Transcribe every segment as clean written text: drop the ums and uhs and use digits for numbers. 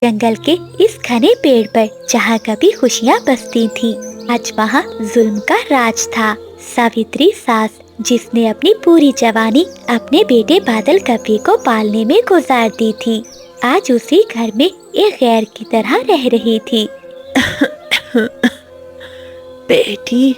जंगल के इस घने पेड़ पर जहाँ कभी खुशियाँ बसती थीं, आज वहाँ जुल्म का राज था। सावित्री सास, जिसने अपनी पूरी जवानी अपने बेटे बादल कपी को पालने में गुजार दी थी, आज उसी घर में एक गैर की तरह रह रही थी। बेटी,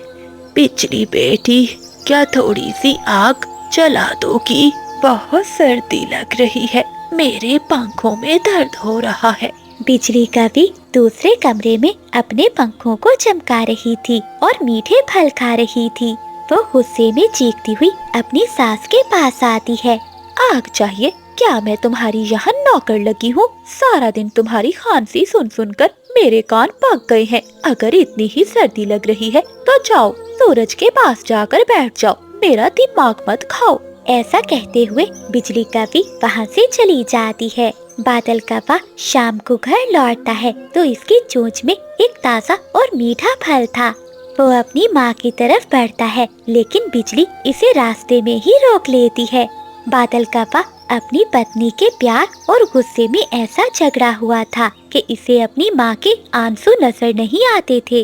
पिछली बेटी, क्या थोड़ी सी आग जला दोगी? बहुत सर्दी लग रही है, मेरे पंखों में दर्द हो रहा है। बिजली कभी दूसरे कमरे में अपने पंखों को चमका रही थी और मीठे फल खा रही थी। वो गुस्से में चीखती हुई अपनी सास के पास आती है। आग चाहिए? क्या मैं तुम्हारी यहाँ नौकर लगी हूँ? सारा दिन तुम्हारी खांसी सुन सुन कर मेरे कान पक गए हैं। अगर इतनी ही सर्दी लग रही है तो जाओ, सूरज के पास जाकर बैठ जाओ, मेरा दिमाग मत खाओ। ऐसा कहते हुए बिजली कभी वहाँ से चली जाती है। बादल कौवा शाम को घर लौटता है तो इसकी चोंच में एक ताज़ा और मीठा फल था। वो अपनी माँ की तरफ बढ़ता है, लेकिन बिजली इसे रास्ते में ही रोक लेती है। बादल कौवा अपनी पत्नी के प्यार और गुस्से में ऐसा झगड़ा हुआ था कि इसे अपनी माँ के आंसू नजर नहीं आते थे।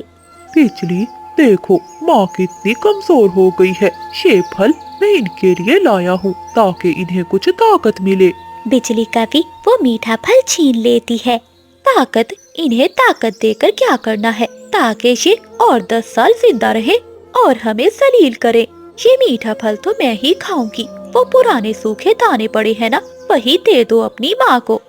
बिजली, देखो माँ कितनी कमजोर हो गई है। ये फल मैं इनके लिए लाया हूँ ताकि इन्हें कुछ ताकत मिले। बिजली कभी वो मीठा फल छीन लेती है। ताकत? इन्हें ताकत देकर क्या करना है ताकि ये और 10 साल जिंदा रहे और हमें जलील करे? ये मीठा फल तो मैं ही खाऊंगी। वो पुराने सूखे दाने पड़े हैं ना, वही दे दो अपनी माँ को।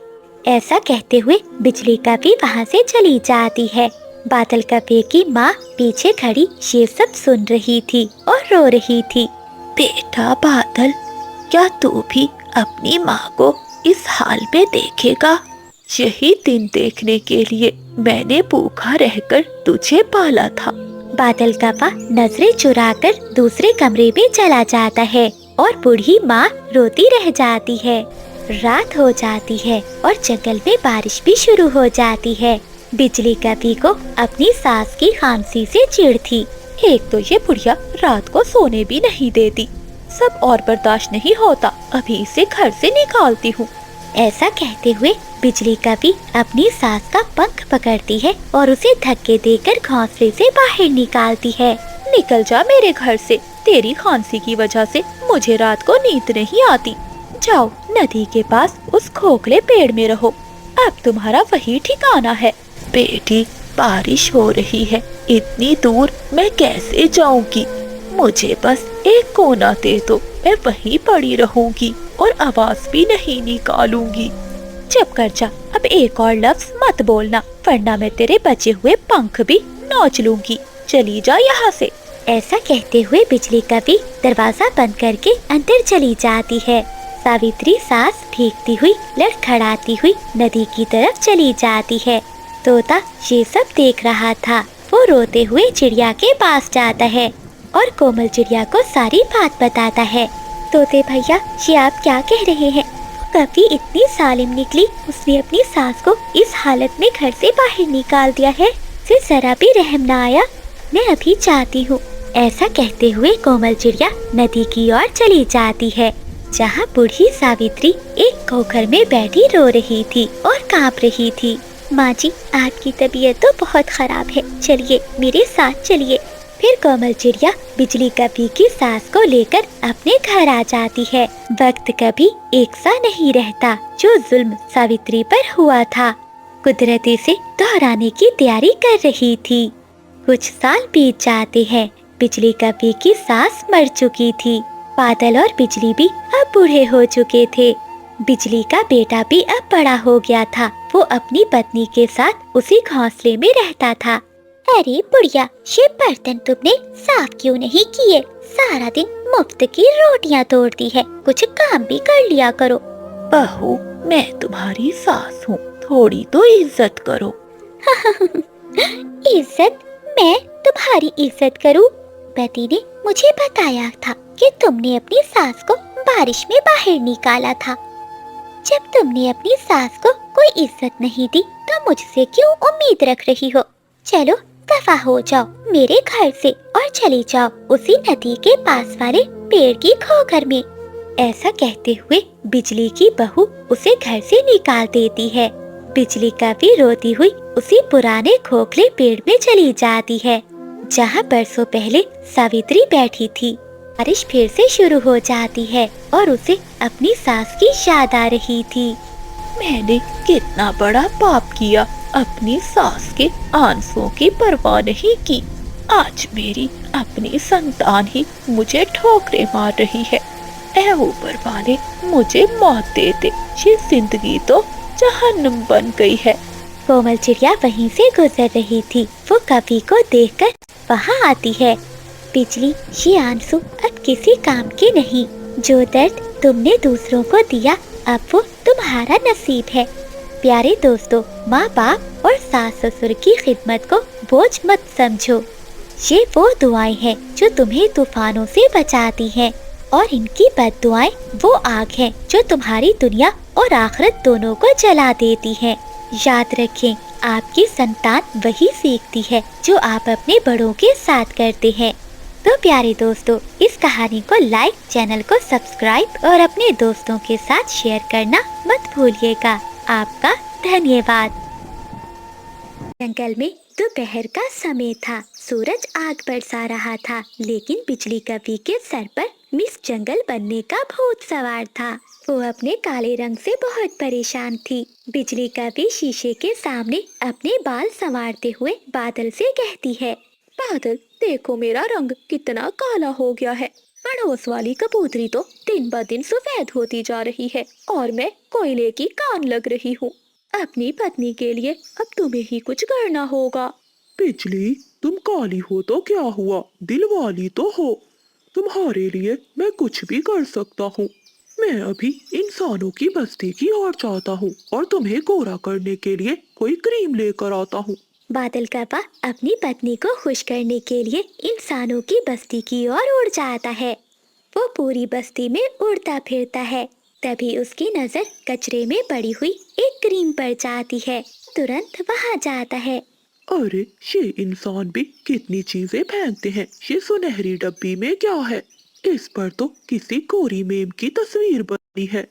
ऐसा कहते हुए बिजली कभी वहाँ से चली जाती है। बादल कपे की माँ पीछे खड़ी ये सब सुन रही थी और रो रही थी। बेटा बादल, क्या तू भी अपनी माँ को इस हाल में देखेगा? यही दिन देखने के लिए मैंने भूखा रहकर तुझे पाला था। बादल कौवा नजरें चुराकर दूसरे कमरे में चला जाता है और बूढ़ी माँ रोती रह जाती है। रात हो जाती है और जंगल में बारिश भी शुरू हो जाती है। बिजली कभी को अपनी सास की खांसी से चिढ़ थी। एक तो ये बुढ़िया रात को सोने भी नहीं देती, सब और बर्दाश्त नहीं होता, अभी इसे घर से निकालती हूँ। ऐसा कहते हुए बिजली कभी अपनी सास का पंख पकड़ती है और उसे धक्के देकर घोंसले से बाहर निकालती है। निकल जा मेरे घर से, तेरी खांसी की वजह से मुझे रात को नींद नहीं आती। जाओ नदी के पास उस खोखले पेड़ में रहो, अब तुम्हारा वही ठिकाना है। बेटी, बारिश हो रही है, इतनी दूर मैं कैसे जाऊंगी? मुझे बस एक कोना दे दो, मैं वहीं पड़ी रहूंगी और आवाज भी नहीं निकालूंगी। चुप कर जा, अब एक और लफ्ज मत बोलना, वरना मैं तेरे बचे हुए पंख भी नोच लूंगी। चली जा यहाँ से। ऐसा कहते हुए बिजली कभी दरवाजा बंद करके अंदर चली जाती है। सावित्री सास भीगती हुई लड़खड़ाती हुई नदी की तरफ चली जाती है। तोता ये सब देख रहा था। वो रोते हुए चिड़िया के पास जाता है और कोमल चिड़िया को सारी बात बताता है। तोते भैया, ये आप क्या कह रहे हैं? कभी इतनी सालिम निकली, उसने अपनी सास को इस हालत में घर से बाहर निकाल दिया है, उसे जरा भी रहम ना आया। मैं अभी चाहती हूँ। ऐसा कहते हुए कोमल चिड़िया नदी की ओर चली जाती है, जहाँ बूढ़ी सावित्री एक खोखर में बैठी रो रही थी और कांप रही थी। माँ जी, आपकी तबीयत तो बहुत खराब है, चलिए मेरे साथ चलिए। फिर कोमल चिड़िया बिजली कभी की सास को लेकर अपने घर आ जाती है। वक्त कभी एक सा नहीं रहता। जो जुल्म सावित्री पर हुआ था, कुदरत इसे दोहराने की तैयारी कर रही थी। कुछ साल बीत जाते हैं। बिजली कभी की सास मर चुकी थी। बादल और बिजली भी अब बूढ़े हो चुके थे। बिजली का बेटा भी अब बड़ा हो गया था। वो अपनी पत्नी के साथ उसी घोंसले में रहता था। अरे बुढ़िया, ये बर्तन तुमने साफ क्यों नहीं किए? सारा दिन मुफ्त की रोटियां तोड़ती है, कुछ काम भी कर लिया करो। बहू, मैं तुम्हारी सास हूँ, थोड़ी तो इज्जत करो। इज्जत? मैं तुम्हारी इज्जत करूँ? पति ने मुझे बताया था कि तुमने अपनी सास को बारिश में बाहर निकाला था। जब तुमने अपनी सास को कोई इज्जत नहीं दी तो मुझसे क्यों उम्मीद रख रही हो? चलो दफा हो जाओ मेरे घर से और चली जाओ उसी नदी के पास वाले पेड़ की खोखर में। ऐसा कहते हुए बिजली की बहू उसे घर से निकाल देती है। बिजली कभी रोती हुई उसी पुराने खोखले पेड़ में चली जाती है जहाँ बरसों पहले सावित्री बैठी थी। बारिश फिर से शुरू हो जाती है और उसे अपनी सास की याद आ रही थी। मैंने कितना बड़ा पाप किया, अपनी सास के आंसुओं की परवाह नहीं की। आज मेरी अपनी संतान ही मुझे ठोकरें मार रही है। ऐ ऊपर वाले, मुझे मौत दे दे, ये जिंदगी तो जहन्नुम बन गई है। कोमल चिड़िया वहीं से गुजर रही थी। वो कवि को देखकर वहाँ आती है। बिजली, ये आंसू अब किसी काम के नहीं। जो दर्द तुमने दूसरों को दिया, अब वो तुम्हारा नसीब है। प्यारे दोस्तों, माँ बाप और सास ससुर की खिदमत को बोझ मत समझो। ये वो दुआएं हैं जो तुम्हें तूफानों से बचाती हैं, और इनकी बद्दुआएं वो आग है जो तुम्हारी दुनिया और आखिरत दोनों को जला देती है। याद रखें, आपकी संतान वही सीखती है जो आप अपने बड़ों के साथ करते हैं। तो प्यारे दोस्तों, इस कहानी को लाइक, चैनल को सब्सक्राइब और अपने दोस्तों के साथ शेयर करना मत भूलिएगा। आपका धन्यवाद। जंगल में दोपहर का समय था। सूरज आग बरसा रहा था, लेकिन बिजली कवि के सर पर मिस जंगल बनने का भूत सवार था। वो अपने काले रंग से बहुत परेशान थी। बिजली कवि शीशे के सामने अपने बाल संवारते हुए बादल से कहती है, बादल, देखो मेरा रंग कितना काला हो गया है। पड़ोस वाली कबूतरी तो दिन ब दिन सफेद होती जा रही है और मैं कोयले की कान लग रही हूँ। अपनी पत्नी के लिए अब तुम्हें ही कुछ करना होगा। बिजली, तुम काली हो तो क्या हुआ, दिल वाली तो हो। तुम्हारे लिए मैं कुछ भी कर सकता हूँ। मैं अभी इंसानों की बस्ती की ओर जाता हूँ और तुम्हें गोरा करने के लिए कोई क्रीम लेकर आता हूँ। बादल कौवा अपनी पत्नी को खुश करने के लिए इंसानों की बस्ती की ओर उड़ जाता है। वो पूरी बस्ती में उड़ता फिरता है। तभी उसकी नजर कचरे में पड़ी हुई एक क्रीम पर जाती है। तुरंत वहाँ जाता है। अरे, ये इंसान भी कितनी चीजें फेंकते हैं। ये सुनहरी डब्बी में क्या है? इस पर तो किसी गोरी मेम की तस्वीर बनी है।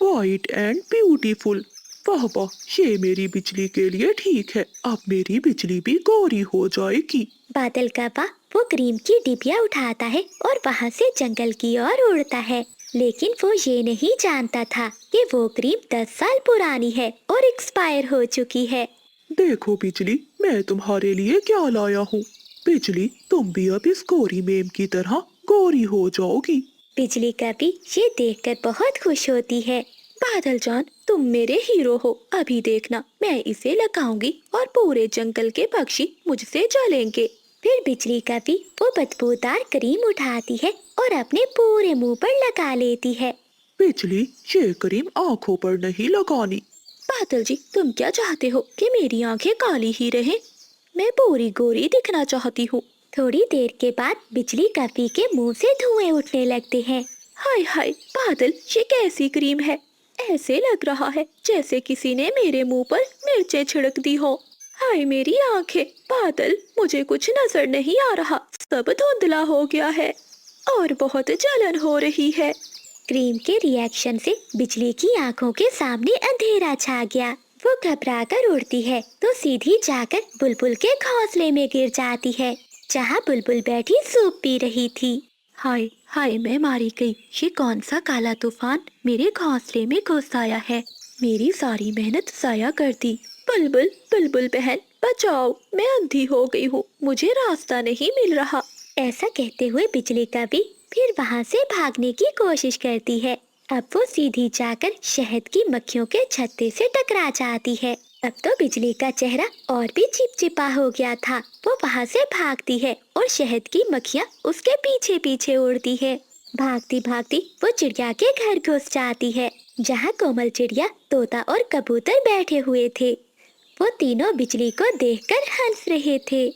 White and beautiful. वाह वाह, ये मेरी बिजली के लिए ठीक है। अब मेरी बिजली भी गोरी हो जाएगी। बादल कौवा वो क्रीम की डिबिया उठाता है और वहाँ से जंगल की ओर उड़ता है। लेकिन वो ये नहीं जानता था कि वो क्रीम 10 साल पुरानी है और एक्सपायर हो चुकी है। देखो बिजली, मैं तुम्हारे लिए क्या लाया हूँ। बिजली, तुम भी अब इस गोरी मेम की तरह गोरी हो जाओगी। बिजली कवि ये देखकर बहुत खुश होती है। बादल जान, तुम मेरे हीरो हो। अभी देखना, मैं इसे लगाऊंगी और पूरे जंगल के पक्षी मुझसे जलेंगे। फिर बिजली कवि वो बदबूदार क्रीम उठाती है और अपने पूरे मुंह पर लगा लेती है। बिजली, ये क्रीम आँखों पर नहीं लगानी। बादल जी, तुम क्या चाहते हो कि मेरी आंखें काली ही रहें? मैं पूरी गोरी दिखना चाहती हूँ। थोड़ी देर के बाद बिजली कवि के मुंह से धुएं उठने लगते हैं। हाय हाय बादल, ये कैसी क्रीम है? ऐसे लग रहा है जैसे किसी ने मेरे मुंह पर मिर्चें छिड़क दी हो। हाय मेरी आंखें। बादल, मुझे कुछ नजर नहीं आ रहा, सब धुंधला हो गया है और बहुत जलन हो रही है। क्रीम के रिएक्शन से बिजली की आंखों के सामने अंधेरा छा गया। वो घबराकर उड़ती है तो सीधी जाकर बुलबुल के घोंसले में गिर जाती है, जहाँ बुलबुल बैठी सूप पी रही थी। हाय हाय, मैं मारी गई। ये कौन सा काला तूफान मेरे घोंसले में घुस आया है? मेरी सारी मेहनत जाया कर दी। बुलबुल बुलबुल बहन, बचाओ, मैं अंधी हो गई हूँ, मुझे रास्ता नहीं मिल रहा। ऐसा कहते हुए बिजली कवि फिर वहाँ से भागने की कोशिश करती है। अब वो सीधी जाकर शहद की मक्खियों के छत्ते से टकरा जाती है। अब तो बिजली का चेहरा और भी चिपचिपा हो गया था। वो वहाँ से भागती है और शहद की मक्खियाँ उसके पीछे पीछे उड़ती है। भागती भागती वो चिड़िया के घर घुस जाती है, जहाँ कोमल चिड़िया, तोता और कबूतर बैठे हुए थे। वो तीनों बिजली को देखकर हंस रहे थे।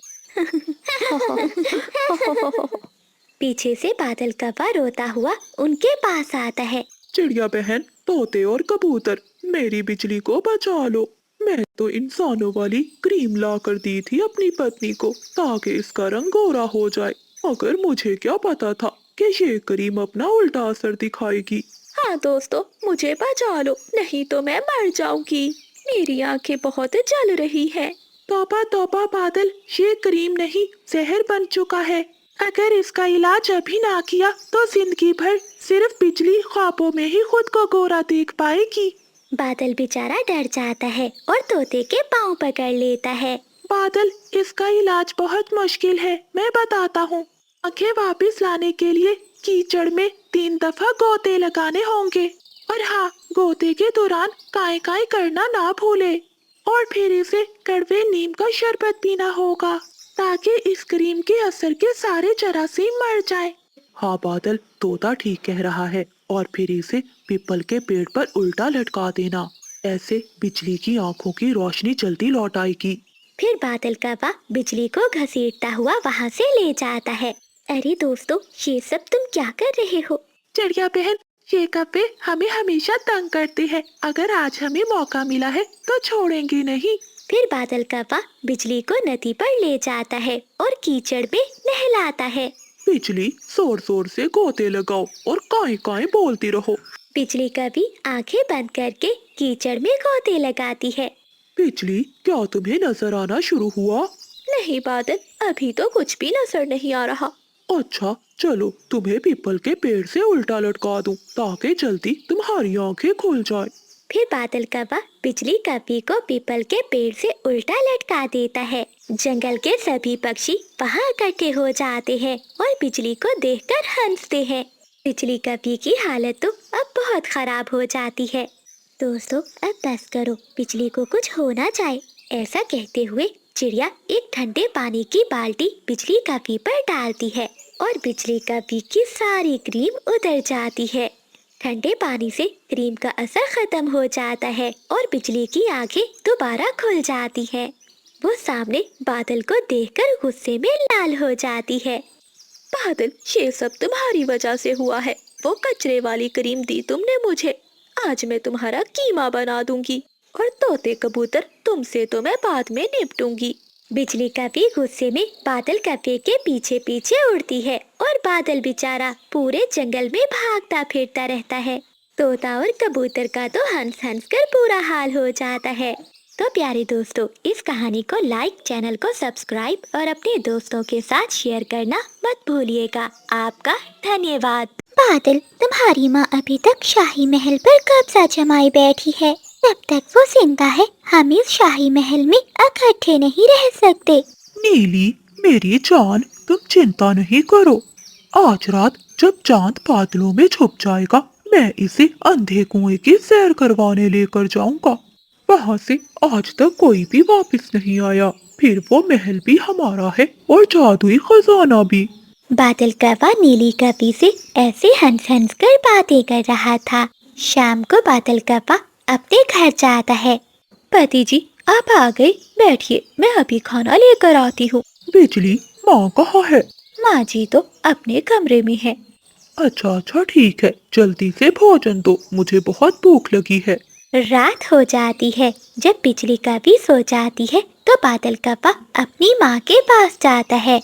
पीछे से बादल कौवा रोता हुआ उनके पास आता है। चिड़िया बहन, तोते और कबूतर, मेरी बिजली को बचा लो। मैं तो इंसानों वाली क्रीम ला कर दी थी अपनी पत्नी को ताकि इसका रंग गोरा हो जाए, मगर मुझे क्या पता था कि ये क्रीम अपना उल्टा असर दिखाएगी। हाँ दोस्तों, मुझे बचा लो, नहीं तो मैं मर जाऊंगी। मेरी आंखें बहुत जल रही है। तौबा तौबा बादल, ये क्रीम नहीं जहर बन चुका है। अगर इसका इलाज अभी ना किया तो जिंदगी भर सिर्फ बिजली ख्वाबों में ही खुद को गोरा देख पाएगी। बादल बेचारा डर जाता है और तोते के पाँव पकड़ लेता है। बादल, इसका इलाज बहुत मुश्किल है, मैं बताता हूँ। आंखें वापस लाने के लिए कीचड़ में 3 दफा गोते लगाने होंगे। और हाँ, गोते के दौरान काई काई करना ना भूले। और फिर इसे कड़वे नीम का शरबत पीना होगा ताकि इस क्रीम के असर के सारे जरासीम मर जाएं। हाँ बादल, तोता ठीक कह रहा है। और फिर इसे पीपल के पेड़ पर उल्टा लटका देना, ऐसे बिजली की आंखों की रोशनी जल्दी लौट आएगी। फिर बादल कौवा बिजली को घसीटता हुआ वहाँ से ले जाता है। अरे दोस्तों, ये सब तुम क्या कर रहे हो? चिड़िया बहन, ये कौवे हमें हमेशा तंग करते हैं। अगर आज हमें मौका मिला है तो छोड़ेंगे नहीं। फिर बादल कौवा बिजली को नदी पर ले जाता है और कीचड़ में नहलाता है। बिजली, जोर जोर से गोते लगाओ और काई काई बोलती रहो। बिजली कभी आंखें बंद करके कीचड़ में गोते लगाती है। बिजली, क्या तुम्हें नजर आना शुरू हुआ? नहीं बादल, अभी तो कुछ भी नजर नहीं आ रहा। अच्छा चलो, तुम्हें पीपल के पेड़ से उल्टा लटका दूं ताकि जल्दी तुम्हारी आंखें खुल जाए। फिर बादल कौवा बिजली कौवे को पीपल के पेड़ से उल्टा लटका देता है। जंगल के सभी पक्षी वहाँ इकट्ठे हो जाते हैं और बिजली को देखकर हंसते हैं। बिजली कौवे की हालत तो अब बहुत खराब हो जाती है। दोस्तों, अब बस करो, बिजली को कुछ हो ना जाए। ऐसा कहते हुए चिड़िया एक ठंडे पानी की बाल्टी बिजली कौवे पर डालती है और बिजली कौवे की सारी क्रीम उतर जाती है। ठंडे पानी से क्रीम का असर खत्म हो जाता है और बिजली की आंखें दोबारा खुल जाती हैं। वो सामने बादल को देखकर गुस्से में लाल हो जाती है। बादल, ये सब तुम्हारी वजह से हुआ है। वो कचरे वाली क्रीम दी तुमने मुझे। आज मैं तुम्हारा कीमा बना दूंगी और तोते कबूतर, तुमसे तो मैं बाद में निपटूंगी। बिजली कौवे गुस्से में बादल कौवे के पीछे पीछे उड़ती है और बादल बेचारा पूरे जंगल में भागता फिरता रहता है। तोता और कबूतर का तो हंस हंस कर बुरा हाल हो जाता है। तो प्यारे दोस्तों, इस कहानी को लाइक, चैनल को सब्सक्राइब और अपने दोस्तों के साथ शेयर करना मत भूलिएगा। आपका धन्यवाद। बादल, तुम्हारी माँ अभी तक शाही महल पर कब्जा जमाए बैठी है। जब तक वो जिंदा है हम इस शाही महल में इकट्ठे नहीं रह सकते। नीली, मेरी जान, तुम चिंता नहीं करो। आज रात जब चांद बादलों में छुप जाएगा, मैं इसे अंधे कुएं की सैर करवाने लेकर जाऊंगा। वहाँ से आज तक कोई भी वापस नहीं आया। फिर वो महल भी हमारा है और जादुई खजाना भी। बादल कौवा नीली कौवे से ऐसे हंस हंस कर बातें कर रहा था। शाम को बादल कौवा अपने घर जाता है। पति जी, आप आ गए, बैठिए, मैं अभी खाना लेकर आती हूँ। बिजली, माँ कहाँ है? माँ जी तो अपने कमरे में है। अच्छा अच्छा ठीक है, जल्दी से भोजन दो, मुझे बहुत भूख लगी है। रात हो जाती है। जब बिजली कौवी सो जाती है तो बादल कौवा अपनी माँ के पास जाता है।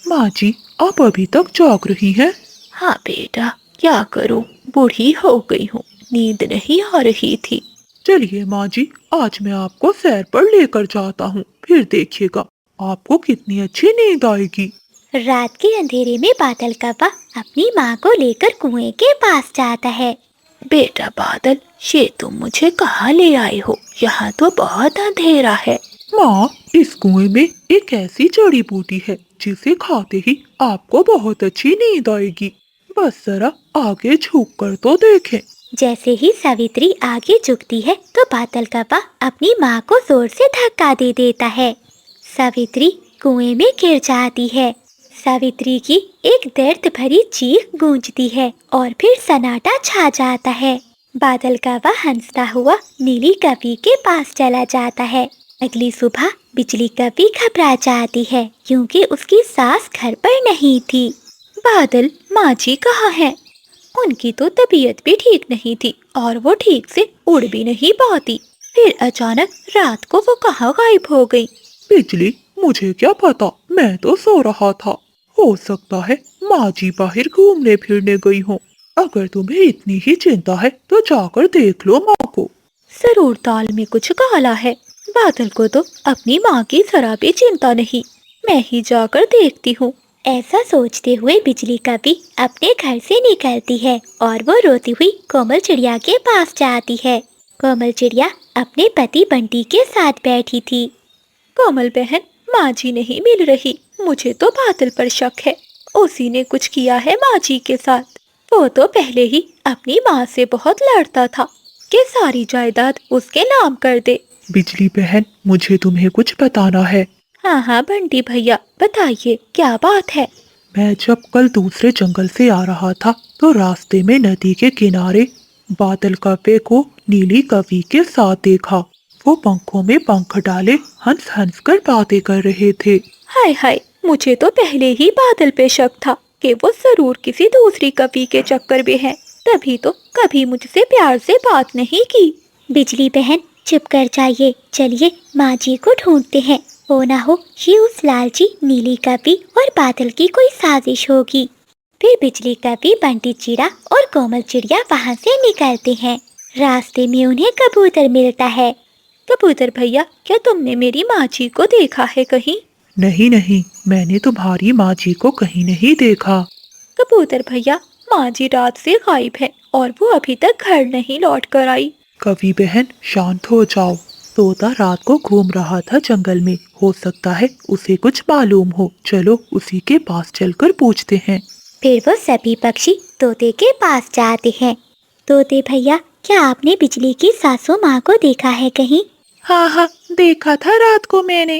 माँ जी, आप अभी तक जाग रही हैं? हाँ बेटा, क्या करूँ, बूढ़ी हो गई हूँ, नींद नहीं आ रही थी। चलिए माँ जी, आज मैं आपको सैर पर लेकर जाता हूँ, फिर देखिएगा आपको कितनी अच्छी नींद आएगी। रात के अंधेरे में बादल कौवा अपनी माँ को लेकर कुएं के पास जाता है। बेटा बादल, ये तुम मुझे कहाँ ले आए हो? यहाँ तो बहुत अंधेरा है। माँ, इस कुएं में एक ऐसी जड़ी बूटी है जिसे खाते ही आपको बहुत अच्छी नींद आएगी। बस जरा आगे झुक कर तो देखें। जैसे ही सावित्री आगे झुकती है तो बादल कौवा अपनी माँ को जोर से धक्का दे देता है। सावित्री कुएं में गिर जाती है। सावित्री की एक दर्द भरी चीख गूंजती है और फिर सन्नाटा छा जाता है। बादल कौवा हंसता हुआ नीली कौवे के पास चला जाता है। अगली सुबह बिजली कौवी घबरा जाती है क्योंकि उसकी सास घर पर नहीं थी। बादल, माँ जी कहाँ हैं? उनकी तो तबीयत भी ठीक नहीं थी और वो ठीक से उड़ भी नहीं पाती। फिर अचानक रात को वो कहाँ गायब हो गई? बिजली, मुझे क्या पता, मैं तो सो रहा था। हो सकता है माँ जी बाहर घूमने फिरने गई हो। अगर तुम्हें इतनी ही चिंता है तो जाकर देख लो माँ को। जरूर दाल में कुछ काला है। बादल को तो अपनी माँ की जरा भी चिंता नहीं। मैं ही जाकर देखती हूँ। ऐसा सोचते हुए बिजली कभी अपने घर से निकलती है और वो रोती हुई कोमल चिड़िया के पास जाती है। कोमल चिड़िया अपने पति बंटी के साथ बैठी थी। कोमल बहन, माँ जी नहीं मिल रही। मुझे तो बादल पर शक है। उसी ने कुछ किया है माँ जी के साथ। वो तो पहले ही अपनी माँ से बहुत लड़ता था कि सारी जायदाद उसके नाम कर दे। बिजली बहन, मुझे तुम्हें कुछ बताना है। हाँ हाँ बंटी भैया, बताइए क्या बात है। मैं जब कल दूसरे जंगल से आ रहा था तो रास्ते में नदी के किनारे बादल कव्वे को नीली कवि के साथ देखा। वो पंखों में पंख डाले हंस हंस कर बातें कर रहे थे। हाय हाय, मुझे तो पहले ही बादल पे शक था कि वो जरूर किसी दूसरी कवि के चक्कर में है। तभी तो कभी मुझसे प्यार से बात नहीं की। बिजली बहन चुप कर जाइए, चलिए माँ जी को ढूंढते हैं। हो ना हो ये उस लालची नीली कवि और बादल की कोई साजिश होगी। फिर बिजली कवि, बंटी चिड़ा और कोमल चिड़िया वहाँ से निकलते हैं। रास्ते में उन्हें कबूतर मिलता है। कबूतर भैया, क्या तुमने मेरी माँ जी को देखा है कहीं? नहीं नहीं, मैंने तुम्हारी माँ जी को कहीं नहीं देखा। कबूतर भैया, माँ जी रात से गायब है और वो अभी तक घर नहीं लौट कर आई। कवि बहन शांत हो जाओ। तोता रात को घूम रहा था जंगल में, हो सकता है उसे कुछ मालूम हो। चलो उसी के पास चलकर पूछते हैं। फिर वो सभी पक्षी तोते के पास जाते हैं। तोते भैया, क्या आपने बिजली की सासू माँ को देखा है कहीं? हाँ हाँ, देखा था रात को मैंने।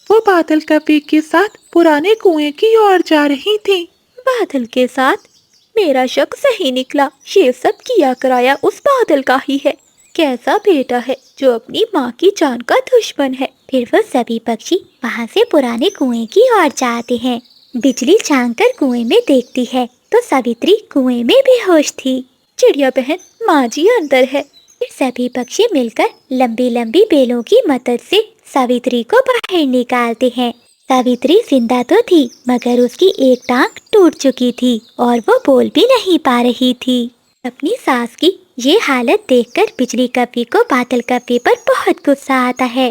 वो बादल कव्वे के साथ पुराने कुएं की ओर जा रही थी। बादल के साथ? मेरा शक सही निकला। ये सब किया कराया उस बादल का ही है। कैसा बेटा है जो अपनी माँ की जान का दुश्मन है। फिर वो सभी पक्षी वहाँ से पुराने कुएं की ओर जाते हैं। बिजली झांक कर कुएं में देखती है तो सावित्री कुएं में बेहोश थी। चिड़िया बहन, माँ जी अंदर है। फिर सभी पक्षी मिलकर लंबी लंबी बेलों की मदद से सावित्री को बाहर निकालते हैं। सावित्री जिंदा तो थी मगर उसकी एक टांग टूट चुकी थी और वो बोल भी नहीं पा रही थी। अपनी सास की ये हालत देखकर बिजली कव्वे को बादल कव्वे पर बहुत गुस्सा आता है।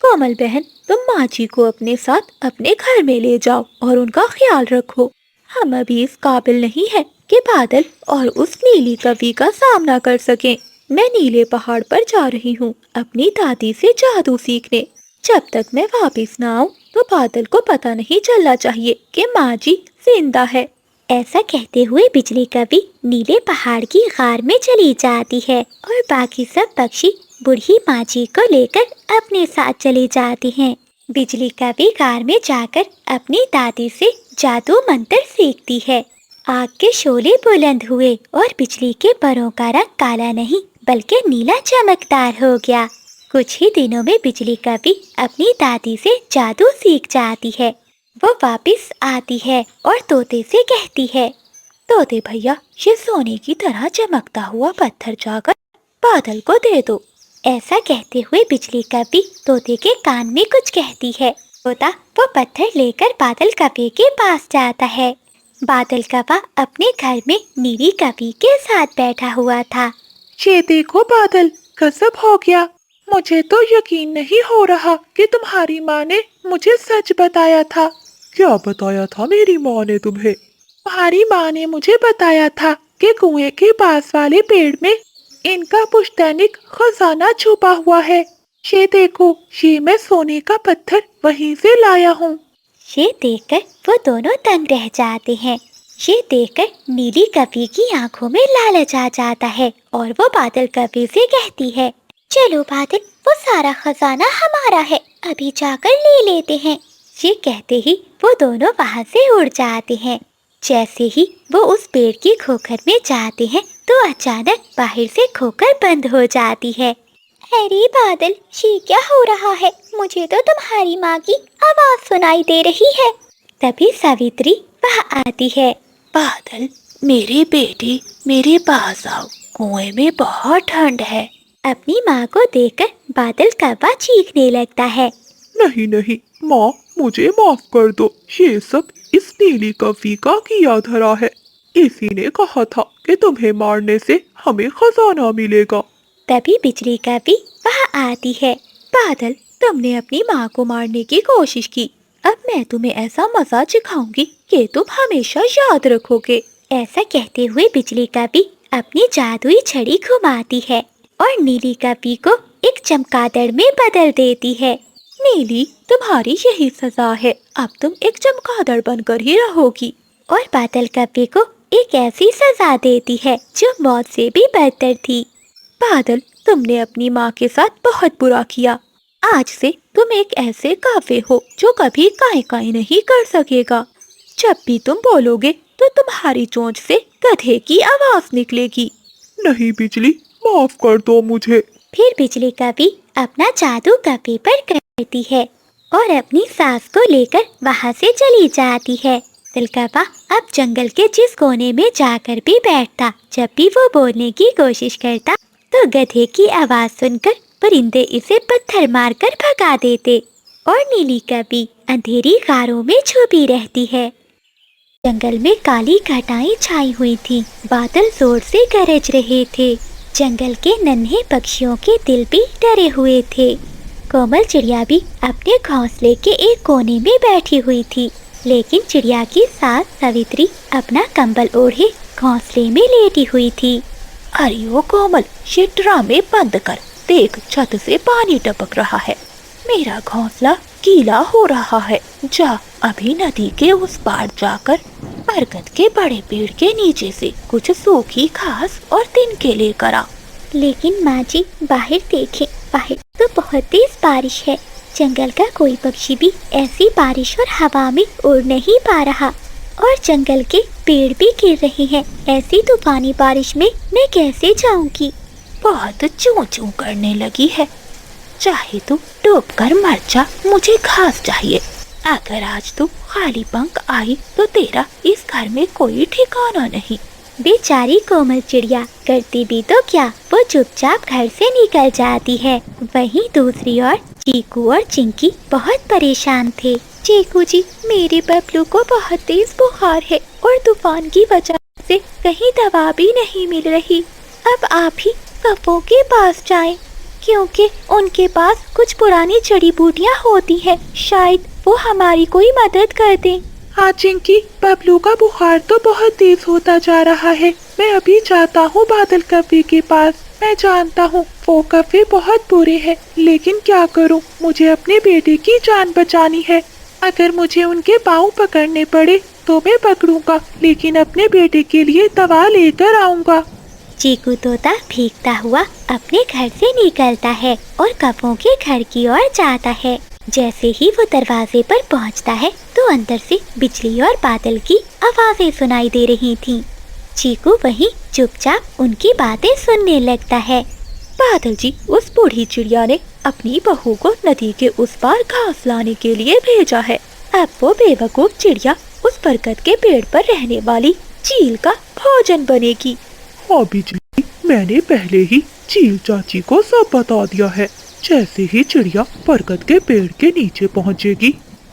कोमल बहन, तुम माँ जी को अपने साथ अपने घर में ले जाओ और उनका ख्याल रखो। हम अभी इस काबिल नहीं है कि बादल और उस नीली कवि का सामना कर सकें। मैं नीले पहाड़ पर जा रही हूँ अपनी दादी से जादू सीखने। जब तक मैं वापस न आऊँ तो बादल को पता नहीं चलना चाहिए कि माँ जी जिंदा है। ऐसा कहते हुए बिजली कवि नीले पहाड़ की गार में चली जाती है और बाकी सब पक्षी बूढ़ी माँ जी को लेकर अपने साथ चले जाते हैं। बिजली कवि गार में जाकर अपनी दादी से जादू मंत्र सीखती है। आग के शोले बुलंद हुए और बिजली के परों का रंग काला नहीं बल्कि नीला चमकदार हो गया। कुछ ही दिनों में बिजली कवि अपनी दादी से जादू सीख जाती है। वो वापस आती है और तोते से कहती है, तोते भैया, ये सोने की तरह चमकता हुआ पत्थर जाकर बादल को दे दो। ऐसा कहते हुए बिजली कवि तोते के कान में कुछ कहती है। तोता वो पत्थर लेकर बादल कव्वे के पास जाता है। बादल कव्वा अपने घर में नीली कवि के साथ बैठा हुआ था। ये देखो बादल, गजब हो गया। मुझे तो यकीन नहीं हो रहा कि तुम्हारी माँ ने मुझे सच बताया था। क्या बताया था मेरी माँ ने तुम्हें? तुम्हारी माँ ने मुझे बताया था कि कुएं के पास वाले पेड़ में इनका पुश्तैनिक खजाना छुपा हुआ है। ये देखो, ये मैं सोने का पत्थर वहीं से लाया हूँ। ये देखकर वो दोनों दंग रह जाते हैं। ये देखकर नीली कवि की आंखों में लालच आ जाता है और वो बादल कवि से कहती है, चलो बादल, वो सारा खजाना हमारा है, अभी जाकर ले लेते हैं। ये कहते ही वो दोनों वहाँ से उड़ जाते हैं। जैसे ही वो उस पेड़ की खोखर में जाते हैं तो अचानक बाहर से खोखर बंद हो जाती है। अरे बादल, ये क्या हो रहा है? मुझे तो तुम्हारी माँ की आवाज सुनाई दे रही है। तभी सावित्री वहाँ आती है। बादल, मेरी बेटी, मेरे पास आओ, कुएं में बहुत ठंड है। अपनी माँ को देखकर बादल कव्वा चीखने लगता है। नहीं नहीं माँ, मुझे माफ कर दो। ये सब इस नीली कवि का किया धरा है। इसी ने कहा था कि तुम्हें मारने से हमें खजाना मिलेगा। तभी बिजली का भी वहाँ आती है। बादल, तुमने अपनी माँ को मारने की कोशिश की। अब मैं तुम्हें ऐसा मजा सिखाऊंगी कि तुम हमेशा याद रखोगे। ऐसा कहते हुए बिजली का भी अपनी जादुई छड़ी घुमाती है और नीली कपी को एक चमगादड़ में बदल देती है। नीली, तुम्हारी यही सजा है। अब तुम एक चमगादड़ बनकर ही रहोगी। और बादल कपी को एक ऐसी सजा देती है जो मौत से भी बदतर थी। बादल, तुमने अपनी माँ के साथ बहुत बुरा किया। आज से तुम एक ऐसे काफे हो जो कभी काई काई नहीं कर सकेगा। जब भी तुम बोलोगे तो तुम्हारी चोंच से गधे की आवाज निकलेगी। नहीं बिजली, माफ कर दो मुझे। फिर बिजली कपी अपना जादू कपी पर करती है और अपनी सास को लेकर वहाँ से चली जाती है। तिलकपा अब जंगल के जिस कोने में जाकर भी बैठता, जब भी वो बोलने की कोशिश करता तो गधे की आवाज सुनकर परिंदे इसे पत्थर मारकर भगा देते और नीली कपी अंधेरी गारों में छुपी रहती है। जंगल में काली घटाएं छाई हुई थी। बादल जोर से गरज रहे थे। जंगल के नन्हे पक्षियों के दिल भी डरे हुए थे। कोमल चिड़िया भी अपने घोंसले के एक कोने में बैठी हुई थी, लेकिन चिड़िया की सास सावित्री अपना कंबल ओढ़े घोंसले में लेटी हुई थी। अरे ओ कोमल, ये ड्रामे बंद कर। देख, छत से पानी टपक रहा है। मेरा घोंसला गीला हो रहा है। जा अभी नदी के उस पार जाकर बरगद के बड़े पेड़ के नीचे से कुछ सूखी घास और तिनके लेकर आ। लेकिन माँ जी, बाहर देखें, बाहर तो बहुत तेज बारिश है। जंगल का कोई पक्षी भी ऐसी बारिश और हवा में उड़ नहीं पा रहा और जंगल के पेड़ भी गिर रहे हैं। ऐसी तूफानी बारिश में मैं कैसे जाऊंगी? बहुत चूं चूं करने लगी है। चाहे तू डूब कर मर जा, मुझे घास चाहिए। अगर आज तू खाली पंख आई तो तेरा इस घर में कोई ठिकाना नहीं। बेचारी कोमल चिड़िया करती भी तो क्या, वो चुपचाप घर से निकल जाती है। वहीं दूसरी ओर चीकू और चिंकी बहुत परेशान थे। चीकू जी, मेरे बबलू को बहुत तेज बुखार है और तूफान की वजह से कहीं दवा भी नहीं मिल रही। अब आप ही कप्पों के पास जाएं, क्योंकि उनके पास कुछ पुरानी जड़ी बूटियाँ होती हैं। शायद वो हमारी कोई मदद कर दें। हाँ चिंकी, बबलू का बुखार तो बहुत तेज होता जा रहा है। मैं अभी जाता हूँ बादल कपे के पास। मैं जानता हूँ वो कपे बहुत बुरे हैं, लेकिन क्या करूँ, मुझे अपने बेटे की जान बचानी है। अगर मुझे उनके पाँव पकड़ने पड़े तो मैं पकड़ूंगा, लेकिन अपने बेटे के लिए दवा लेकर आऊंगा। चीकू तोता भीगता हुआ अपने घर से निकलता है और कप्पों के घर की ओर जाता है। जैसे ही वो दरवाजे पर पहुंचता है तो अंदर से बिजली और बादल की आवाजें सुनाई दे रही थीं। चीकू वहीं चुपचाप उनकी बातें सुनने लगता है। बादल जी, उस बूढ़ी चिड़िया ने अपनी बहू को नदी के उस पार घास लाने के लिए भेजा है। अब वो बेवकूफ चिड़िया उस बरगद के पेड़ पर रहने वाली चील का भोजन बनेगी। हाँ बिजली, मैंने पहले ही चील चाची को सब बता दिया है। जैसे ही चिड़िया बरगद के पेड़ के नीचे पहुँचेगी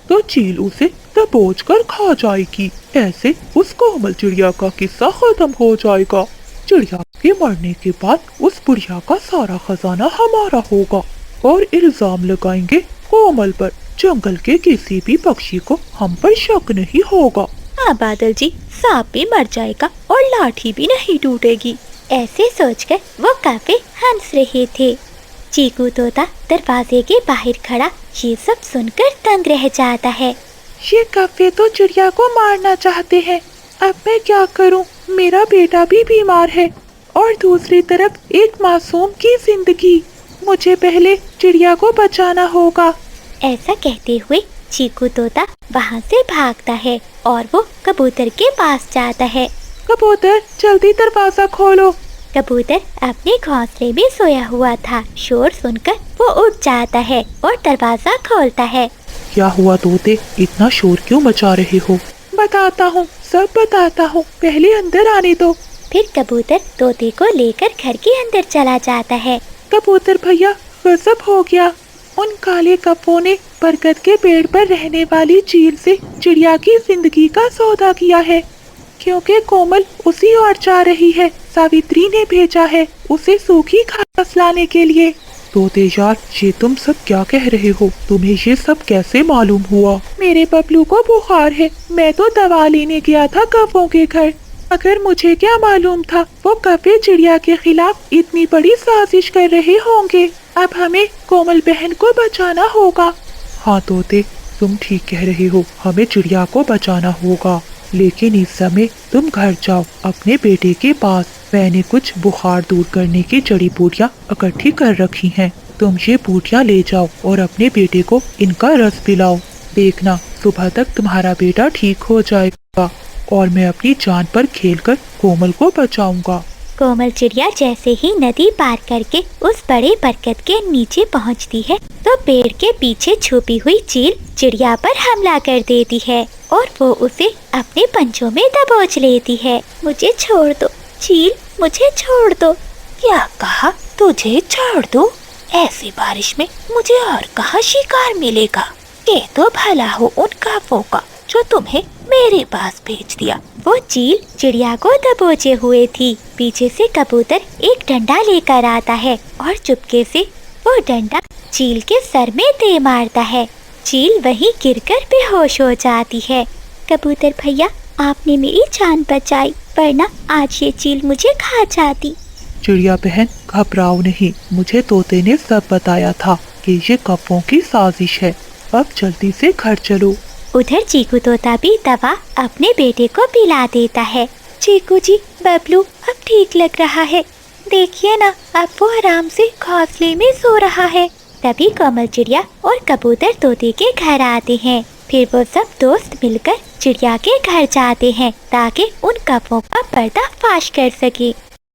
तो चील उसे दबोच कर खा जाएगी। ऐसे उस कोमल चिड़िया का किस्सा खत्म हो जाएगा। चिड़िया के मरने के बाद उस बुढ़िया का सारा खजाना हमारा होगा और इल्जाम लगाएंगे कोमल पर। जंगल के किसी भी पक्षी को हम पर शक नहीं होगा। हाँ बादल जी, सांप भी मर जाएगा और लाठी भी नहीं टूटेगी। ऐसे सोचकर वो काफी हंस रहे थे। चीकू तोता दरवाजे के बाहर खड़ा ये सब सुनकर दंग रह जाता है। ये कप्पे तो चिड़िया को मारना चाहते हैं। अब मैं क्या करूं? मेरा बेटा भी बीमार है और दूसरी तरफ एक मासूम की जिंदगी। मुझे पहले चिड़िया को बचाना होगा। ऐसा कहते हुए चीकू तोता वहाँ से भागता है और वो कबूतर के पास जाता है। कबूतर, जल्दी दरवाजा खोलो। कबूतर अपने घोंसले में सोया हुआ था। शोर सुनकर वो उठ जाता है और दरवाजा खोलता है। क्या हुआ तोते, इतना शोर क्यों मचा रहे हो? बताता हूँ, सब बताता हूँ, पहले अंदर आने दो। फिर कबूतर तोते को लेकर घर के अंदर चला जाता है। कबूतर भैया, गजब हो गया। उन काले कप्पों ने बरगद के पेड़ पर रहने वाली चील से चिड़िया की जिंदगी का सौदा किया है। क्योंकि कोमल उसी ओर जा रही है। सावित्री ने भेजा है उसे सूखी घास लाने के लिए। तोते यार, ये तुम सब क्या कह रहे हो? तुम्हें ये सब कैसे मालूम हुआ? मेरे बबलू को बुखार है, मैं तो दवा लेने गया था कौवों के घर। अगर मुझे क्या मालूम था वो कौवे चिड़िया के खिलाफ इतनी बड़ी साजिश कर रहे होंगे। अब हमें कोमल बहन को बचाना होगा। हाँ तोते, तुम ठीक कह रहे हो, हमें चिड़िया को बचाना होगा। लेकिन इस समय तुम घर जाओ अपने बेटे के पास। मैंने कुछ बुखार दूर करने की जड़ी बूटियाँ इकट्ठी कर रखी हैं। तुम ये बूटियाँ ले जाओ और अपने बेटे को इनका रस पिलाओ। देखना सुबह तक तुम्हारा बेटा ठीक हो जाएगा और मैं अपनी जान पर खेलकर कोमल को बचाऊंगा। कोमल चिड़िया जैसे ही नदी पार करके उस बड़े बरगद के नीचे पहुंचती है तो पेड़ के पीछे छुपी हुई चील चिड़िया पर हमला कर देती है और वो उसे अपने पंजों में दबोच लेती है। मुझे छोड़ दो चील, मुझे छोड़ दो। क्या कहा? तुझे छोड़ दो? ऐसी बारिश में मुझे और कहाँ शिकार मिलेगा? ये तो भला हो उन कौवों का जो तुम्हें मेरे पास भेज दिया। वो चील चिड़िया को दबोचे हुए थी। पीछे से कबूतर एक डंडा लेकर आता है और चुपके से वो डंडा चील के सर में दे मारता है। चील वहीं गिरकर बेहोश हो जाती है। कबूतर भैया, आपने मेरी जान बचाई, वरना आज ये चील मुझे खा जाती। चिड़िया बहन घबराओ नहीं, मुझे तोते ने सब बताया था कि ये कौवों की साजिश है। अब जल्दी से घर चलो। उधर चीकू तोता भी दवा अपने बेटे को पिला देता है। चीकू जी, बबलू अब ठीक लग रहा है, देखिए ना अब वो आराम से घोंसले में सो रहा है। तभी कोमल चिड़िया और कबूतर तोते के घर आते हैं। फिर वो सब दोस्त मिलकर चिड़िया के घर जाते हैं ताकि उन कौवों का पर्दाफाश कर सके।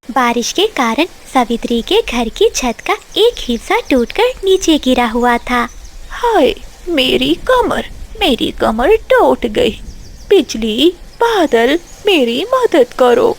बारिश के कारण सावित्री के घर की छत का एक हिस्सा टूटकर नीचे गिरा हुआ था। हाय मेरी कमर टूट गई। बिजली, बादल, मेरी मदद करो।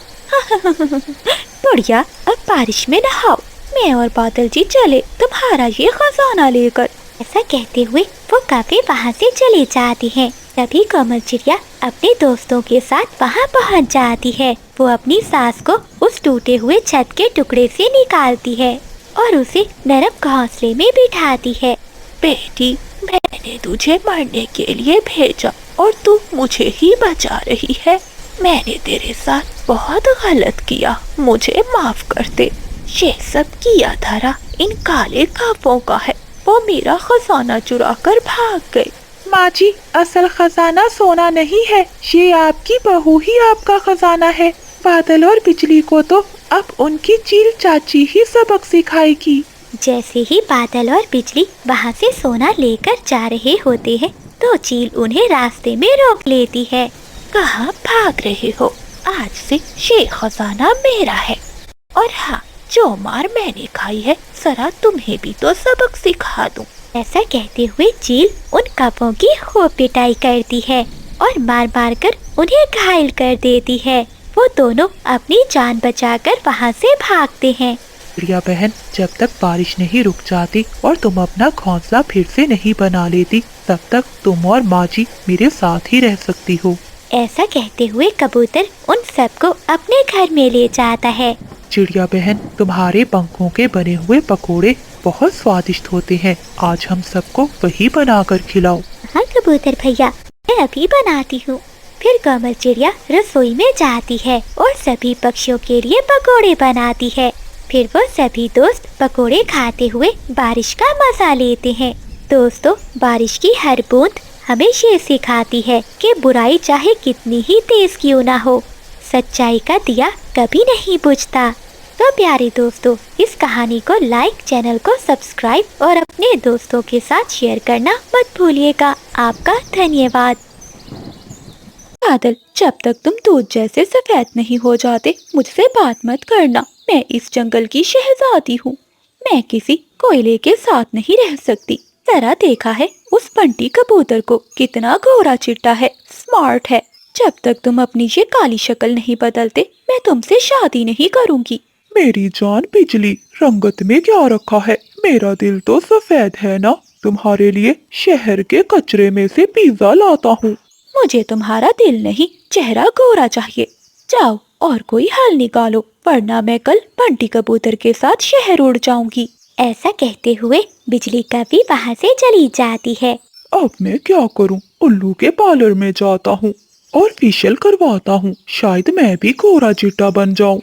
बुढ़िया, अब बारिश में नहाओ, मैं और बादल जी चले तुम्हारा ये खजाना लेकर। ऐसा कहते हुए वो कौवे वहाँ से चली जाती हैं। तभी कोमल चिड़िया अपने दोस्तों के साथ वहाँ पहुँच जाती है। वो अपनी सास को उस टूटे हुए छत के टुकड़े से निकालती है और उसे नरम घोंसले में बिठाती है। बेटी, मैंने तुझे मरने के लिए भेजा और तू मुझे ही बचा रही है। मैंने तेरे साथ बहुत गलत किया, मुझे माफ कर दे। ये सब किया धरा इन काले कौवों का है। वो मेरा खजाना चुरा कर भाग गए। माँ जी, असल खजाना सोना नहीं है, ये आपकी बहू ही आपका खजाना है। बादल और बिजली को तो अब उनकी चील चाची ही सबक सिखाएगी। जैसे ही बादल और बिजली वहाँ से सोना लेकर जा रहे होते हैं तो चील उन्हें रास्ते में रोक लेती है। कहाँ भाग रहे हो? आज से ये खजाना मेरा है। और हाँ, जो मार मैंने खाई है जरा तुम्हें भी तो सबक सिखा दूं। ऐसा कहते हुए चील उन कौवों की खूब पिटाई करती है और मार मार कर उन्हें घायल कर देती है। वो दोनों अपनी जान बचाकर वहाँ से भागते हैं। चिड़िया बहन, जब तक बारिश नहीं रुक जाती और तुम अपना घोंसला फिर से नहीं बना लेती, तब तक तुम और माँ जी मेरे साथ ही रह सकती हो। ऐसा कहते हुए कबूतर उन सबको अपने घर में ले जाता है। चिड़िया बहन, तुम्हारे पंखों के बने हुए पकोड़े बहुत स्वादिष्ट होते हैं, आज हम सबको वही बनाकर खिलाओ। हाँ कबूतर भैया, मैं अभी बनाती हूँ। फिर कोमल चिड़िया रसोई में जाती है और सभी पक्षियों के लिए पकोड़े बनाती है। फिर वो सभी दोस्त पकोड़े खाते हुए बारिश का मजा लेते हैं। दोस्तों, बारिश की हर बूंद हमें ये सिखाती है कि बुराई चाहे कितनी ही तेज क्यों ना हो, सच्चाई का दिया कभी नहीं बुझता। तो प्यारे दोस्तों, इस कहानी को लाइक, चैनल को सब्सक्राइब और अपने दोस्तों के साथ शेयर करना मत भूलिएगा। आपका धन्यवाद। बादल, जब तक तुम दूध जैसे सफेद नहीं हो जाते मुझसे बात मत करना। मैं इस जंगल की शहजादी हूँ, मैं किसी कोयले के साथ नहीं रह सकती। जरा देखा है उस बंटी कबूतर को, कितना गोरा चिट्टा है, स्मार्ट है। जब तक तुम अपनी ये काली शक्ल नहीं बदलते मैं तुमसे शादी नहीं करूँगी। मेरी जान बिजली, रंगत में क्या रखा है, मेरा दिल तो सफेद है ना। तुम्हारे लिए शहर के कचरे में से पिज्जा लाता हूँ। मुझे तुम्हारा दिल नहीं, चेहरा गोरा चाहिए। जाओ और कोई हल निकालो, वरना मैं कल बंटी कबूतर के साथ शहर उड़ जाऊंगी। ऐसा कहते हुए बिजली कभी वहाँ से चली जाती है। अब मैं क्या करूं? उल्लू के पार्लर में जाता हूं और फेशियल करवाता हूं, शायद मैं भी गोरा चिट्टा बन जाऊं।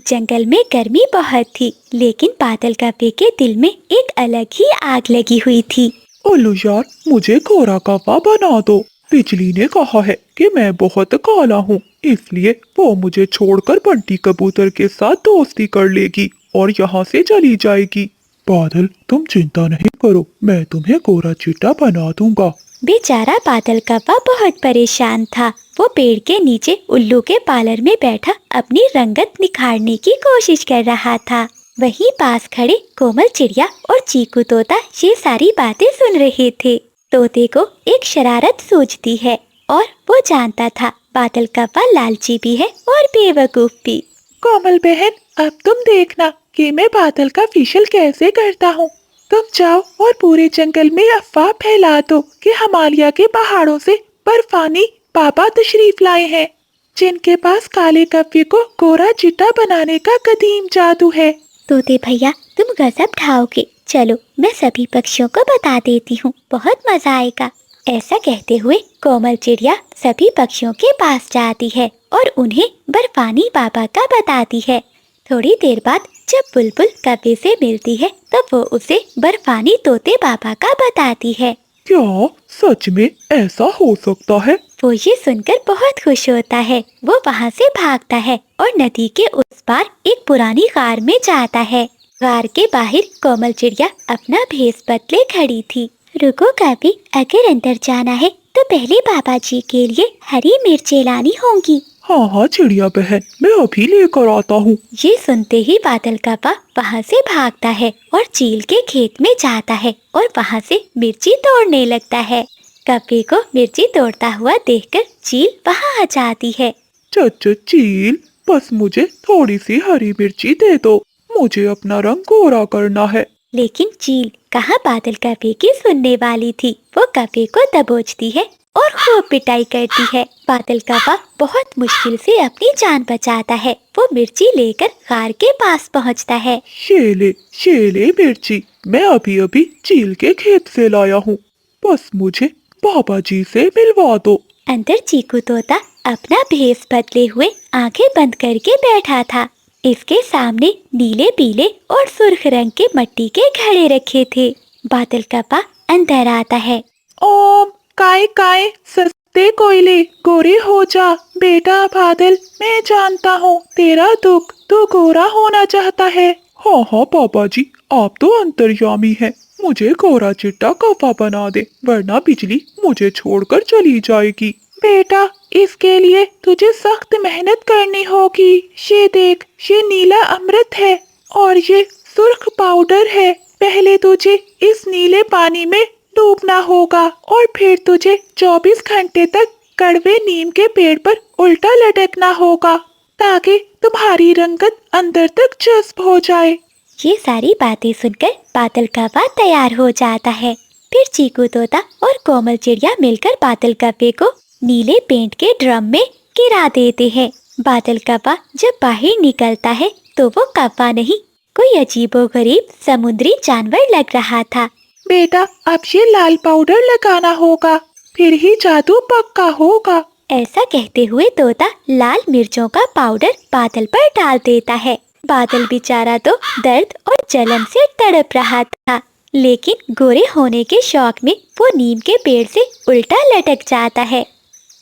जंगल में गर्मी बहुत थी, लेकिन बादल कव्वे के दिल में एक अलग ही आग लगी हुई थी। उल्लू यार, मुझे गोरा कौवा बना दो। बिजली ने कहा है कि मैं बहुत काला हूँ, इसलिए वो मुझे छोड़कर बंटी कबूतर के साथ दोस्ती कर लेगी और यहाँ से चली जाएगी। बादल, तुम चिंता नहीं करो, मैं तुम्हें गोरा चिट्टा बना दूंगा। बेचारा बादल कव्वा बहुत परेशान था। वो पेड़ के नीचे उल्लू के पार्लर में बैठा अपनी रंगत निखारने की कोशिश कर रहा था। वहीं पास खड़े कोमल चिड़िया और चीकू तोता ये सारी बातें सुन रहे थे। तोते को एक शरारत सूझती है और वो जानता था बादल कव्वा लालची भी है और बेवकूफ भी। कोमल बहन, अब तुम देखना कि मैं बादल का फेशियल कैसे करता हूँ। तुम जाओ और पूरे जंगल में अफवाह फैला दो कि हिमालय के पहाड़ों से बर्फानी बाबा तशरीफ लाए हैं, जिनके पास काले कव्वे को गोरा चिट्टा बनाने का कदीम जादू है। तोते भैया, तुम गजब ढाओगे। चलो मैं सभी पक्षियों को बता देती हूँ, बहुत मजा आएगा। ऐसा कहते हुए कोमल चिड़िया सभी पक्षियों के पास जाती है और उन्हें बर्फानी बाबा का बताती है। थोड़ी देर बाद जब बुलबुल कव्वे से मिलती है तो वो उसे बर्फानी तोते बाबा का बताती है। क्या सच में ऐसा हो सकता है? वो ये सुनकर बहुत खुश होता है। वो वहाँ से भागता है और नदी के उस पार एक पुरानी गार में जाता है। गार के बाहर कोमल चिड़िया अपना भेष बदले खड़ी थी। रुको कभी, अगर अंदर जाना है तो पहले बाबा जी के लिए हरी मिर्चें लानी होंगी। हाँ हाँ चिड़िया बहन, मैं अभी लेकर आता हूँ। ये सुनते ही बादल कव्वा वहाँ से भागता है और चील के खेत में जाता है और वहाँ से मिर्ची तोड़ने लगता है। कव्वे को मिर्ची तोड़ता हुआ देखकर चील वहाँ आ जाती है। चच चील, बस मुझे थोड़ी सी हरी मिर्ची दे दो, मुझे अपना रंग गोरा करना है। लेकिन चील कहाँ बादल कव्वे की सुनने वाली थी। वो कव्वे को दबोचती है और खूब पिटाई करती है। बादल कव्वा बहुत मुश्किल से अपनी जान बचाता है। वो मिर्ची लेकर गार के पास पहुँचता है। शेले मिर्ची, मैं अभी अभी चील के खेत से लाया हूँ, बस मुझे बाबा जी से मिलवा दो। अंदर चीकू तोता अपना भेष बदले हुए आंखें बंद करके बैठा था। इसके सामने नीले पीले और सुर्ख रंग के मिट्टी के घड़े रखे थे। बादल कव्वा अंदर आता है। ओम काय काय सस्ते कोयले गोरे हो जा। बेटा बादल, मैं जानता हूँ तेरा दुख, तू गोरा होना चाहता है। हाँ हाँ पापा जी, आप तो अंतर्यामी हैं, मुझे गोरा चिट्टा कौवा बना दे, वरना बिजली मुझे छोड़कर चली जाएगी। बेटा, इसके लिए तुझे सख्त मेहनत करनी होगी। ये देख, ये नीला अमृत है और ये सुर्ख पाउडर है। पहले तुझे इस नीले पानी में डूबना होगा और फिर तुझे 24 घंटे तक कड़वे नीम के पेड़ पर उल्टा लटकना होगा, ताकि तुम्हारी रंगत अंदर तक जज्ब हो जाए। ये सारी बातें सुनकर बादल कव्वा तैयार हो जाता है। फिर चीकू तोता और कोमल चिड़िया मिलकर बादल कव्वे को नीले पेंट के ड्रम में गिरा देते हैं। बादल कव्वा जब बाहर निकलता है तो वो कव्वा नहीं, कोई अजीबोगरीब समुद्री जानवर लग रहा था। बेटा, अब ये लाल पाउडर लगाना होगा, फिर ही जादू पक्का होगा। ऐसा कहते हुए तोता लाल मिर्चों का पाउडर बादल पर डाल देता है। बादल बेचारा तो दर्द और जलन से तड़प रहा था, लेकिन गोरे होने के शौक में वो नीम के पेड़ से उल्टा लटक जाता है।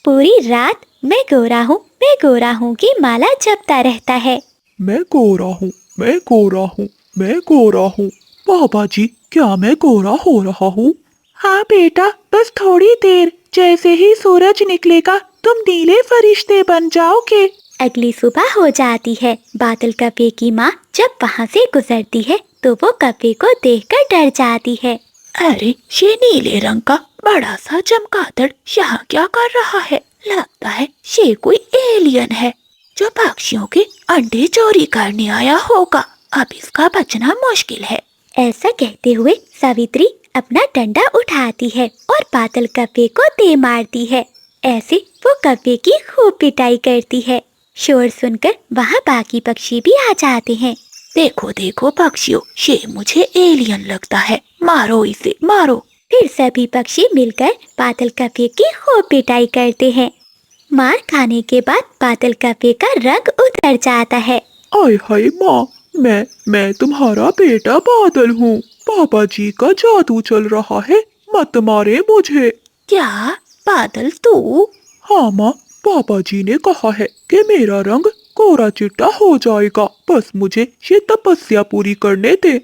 पूरी रात मैं गोरा हूँ की माला जपता रहता है। मैं गोरा हूँ, मैं गोरा हूँ, मैं गोरा हूँ। बाबा जी, क्या मैं गोरा हो रहा हूँ? हाँ बेटा, बस थोड़ी देर, जैसे ही सूरज निकलेगा तुम नीले फरिश्ते बन जाओगे। अगली सुबह हो जाती है। बादल कव्वे की माँ जब वहाँ से गुजरती है तो वो कव्वे को देखकर डर जाती है। अरे, ये नीले रंग का बड़ा सा चमगादड़ यहाँ क्या कर रहा है? लगता है ये कोई एलियन है जो पक्षियों के अंडे चोरी करने आया होगा। अब इसका बचना मुश्किल है। ऐसा कहते हुए सावित्री अपना डंडा उठाती है और बादल कव्वे को दे मारती है। ऐसे वो कव्वे की खूब पिटाई करती है। शोर सुनकर वहाँ बाकी पक्षी भी आ जाते हैं। देखो देखो पक्षियों, ये मुझे एलियन लगता है, मारो इसे मारो। फिर सभी पक्षी मिलकर बादल कफे की खूब पिटाई करते हैं। मार खाने के बाद बादल कफे का रंग उतर जाता है। आय हाय माँ, मैं तुम्हारा बेटा बादल हूँ। पापा जी का जादू चल रहा है, मत मारे मुझे। क्या बादल तू? हाँ माँ, पापा जी ने कहा है कि मेरा रंग कोरा चिट्टा हो जाएगा, बस मुझे ये तपस्या पूरी करने दे।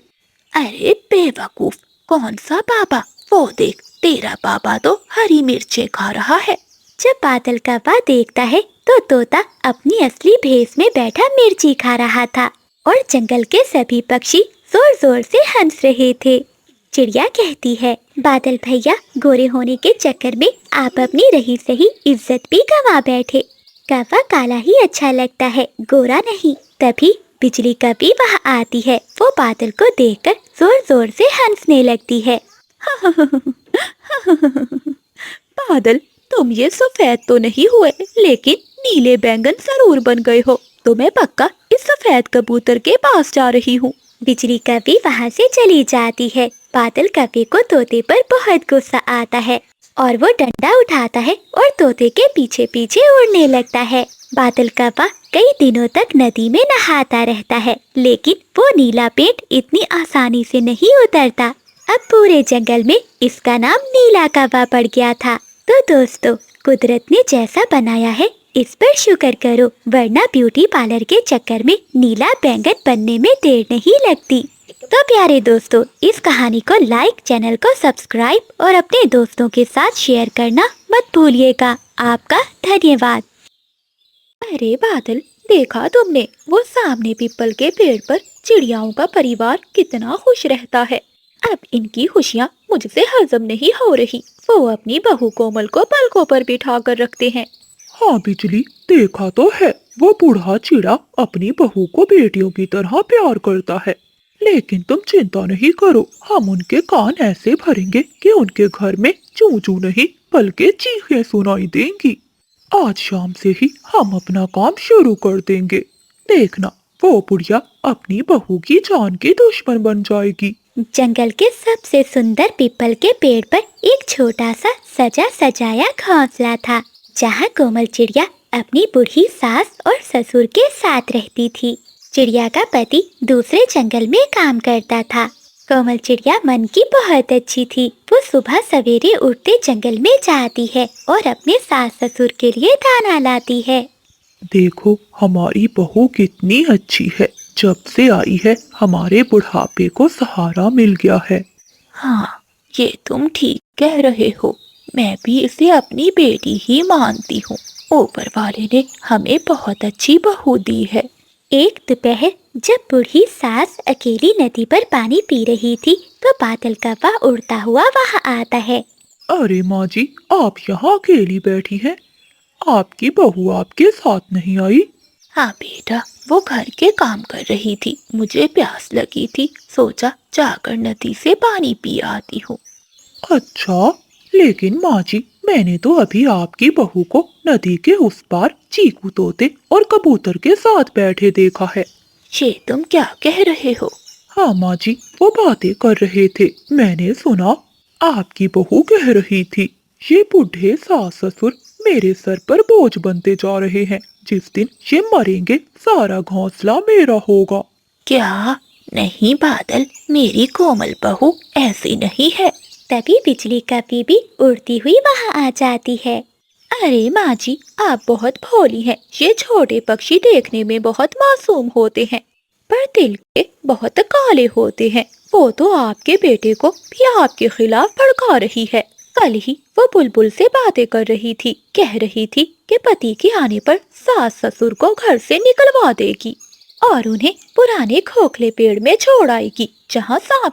अरे बेवकूफ, कौन सा बाबा? वो देख, तेरा बाबा तो हरी मिर्चें खा रहा है। जब बादल कौवा देखता है तो तोता अपनी असली भेष में बैठा मिर्ची खा रहा था और जंगल के सभी पक्षी जोर जोर से हंस रहे थे। चिड़िया कहती है, बादल भैया, गोरे होने के चक्कर में आप अपनी रही सही इज्जत भी गंवा बैठे। कौवा काला ही अच्छा लगता है, गोरा नहीं। तभी बिजली कभी वहाँ आती है। वो बादल को देखकर जोर जोर से हंसने लगती है। बादल, तुम ये सफेद तो नहीं हुए, लेकिन नीले बैंगन जरूर बन गए हो। तो मैं पक्का इस सफेद कबूतर के पास जा रही हूँ। बिजली कभी वहाँ से चली जाती है। बादल कभी को तोते पर बहुत गुस्सा आता है और वो डंडा उठाता है और तोते के पीछे पीछे उड़ने लगता है। बादल कौवा कई दिनों तक नदी में नहाता रहता है, लेकिन वो नीला पेंट इतनी आसानी से नहीं उतरता। अब पूरे जंगल में इसका नाम नीला कौवा पड़ गया था। तो दोस्तों, कुदरत ने जैसा बनाया है इस पर शुक्र करो, वरना ब्यूटी पार्लर के चक्कर में नीला बैंगन बनने में देर नहीं लगती। तो प्यारे दोस्तों, इस कहानी को लाइक, चैनल को सब्सक्राइब और अपने दोस्तों के साथ शेयर करना मत भूलिएगा। आपका धन्यवाद। अरे बादल, देखा तुमने, वो सामने पीपल के पेड़ पर चिड़ियाओं का परिवार कितना खुश रहता है। अब इनकी खुशियाँ मुझसे हजम नहीं हो रही। वो अपनी बहू कोमल को पलकों पर बिठा कर रखते हैं। हाँ बिजली, देखा तो है, वो बूढ़ा चिड़ा अपनी बहू को बेटियों की तरह प्यार करता है। लेकिन तुम चिंता नहीं करो, हम उनके कान ऐसे भरेंगे कि उनके घर में चू चू नहीं बल्कि चीखें सुनाई देंगी। आज शाम से ही हम अपना काम शुरू कर देंगे। देखना, वो बुढ़िया अपनी बहू की जान की दुश्मन बन जाएगी। जंगल के सबसे सुंदर पीपल के पेड़ पर एक छोटा सा सजा सजाया घोंसला था, जहाँ कोमल चिड़िया अपनी बूढ़ी सास और ससुर के साथ रहती थी। चिड़िया का पति दूसरे जंगल में काम करता था। कोमल चिड़िया मन की बहुत अच्छी थी। वो सुबह सवेरे उठते जंगल में जाती है और अपने सास ससुर के लिए दाना लाती है। देखो, हमारी बहू कितनी अच्छी है। जब से आई है हमारे बुढ़ापे को सहारा मिल गया है। हाँ, ये तुम ठीक कह रहे हो। मैं भी इसे अपनी बेटी ही मानती हूँ। ऊपर वाले ने हमें बहुत अच्छी बहू दी है। एक दोपहर जब बूढ़ी सास अकेली नदी पर पानी पी रही थी तो बादल कौवा उड़ता हुआ वहाँ आता है। अरे माँ जी, आप यहाँ अकेली बैठी हैं? आपकी बहू आपके साथ नहीं आई? हाँ बेटा, वो घर के काम कर रही थी। मुझे प्यास लगी थी, सोचा जाकर नदी से पानी पी आती हूँ। अच्छा, लेकिन माँ जी, मैंने तो अभी आपकी बहू को नदी के उस पार चीकू तोते और कबूतर के साथ बैठे देखा है। ये तुम क्या कह रहे हो? हाँ माँ जी, वो बातें कर रहे थे। मैंने सुना आपकी बहू कह रही थी, ये बूढ़े सास ससुर मेरे सर पर बोझ बनते जा रहे हैं। जिस दिन ये मरेंगे सारा घोंसला मेरा होगा। क्या? नहीं बादल, मेरी कोमल बहू ऐसी नहीं है। तभी बिजली कभी भी उड़ती हुई वहाँ आ जाती है। अरे माँ जी, आप बहुत भोली हैं। ये छोटे पक्षी देखने में बहुत मासूम होते हैं, पर दिल के बहुत काले होते हैं। वो तो आपके बेटे को भी आपके खिलाफ भड़का रही है। कल ही वो बुलबुल से बातें कर रही थी, कह रही थी कि पति के आने पर सास ससुर को घर से निकलवा देगी और उन्हें पुराने खोखले पेड़ में छोड़ आएगी जहाँ सांप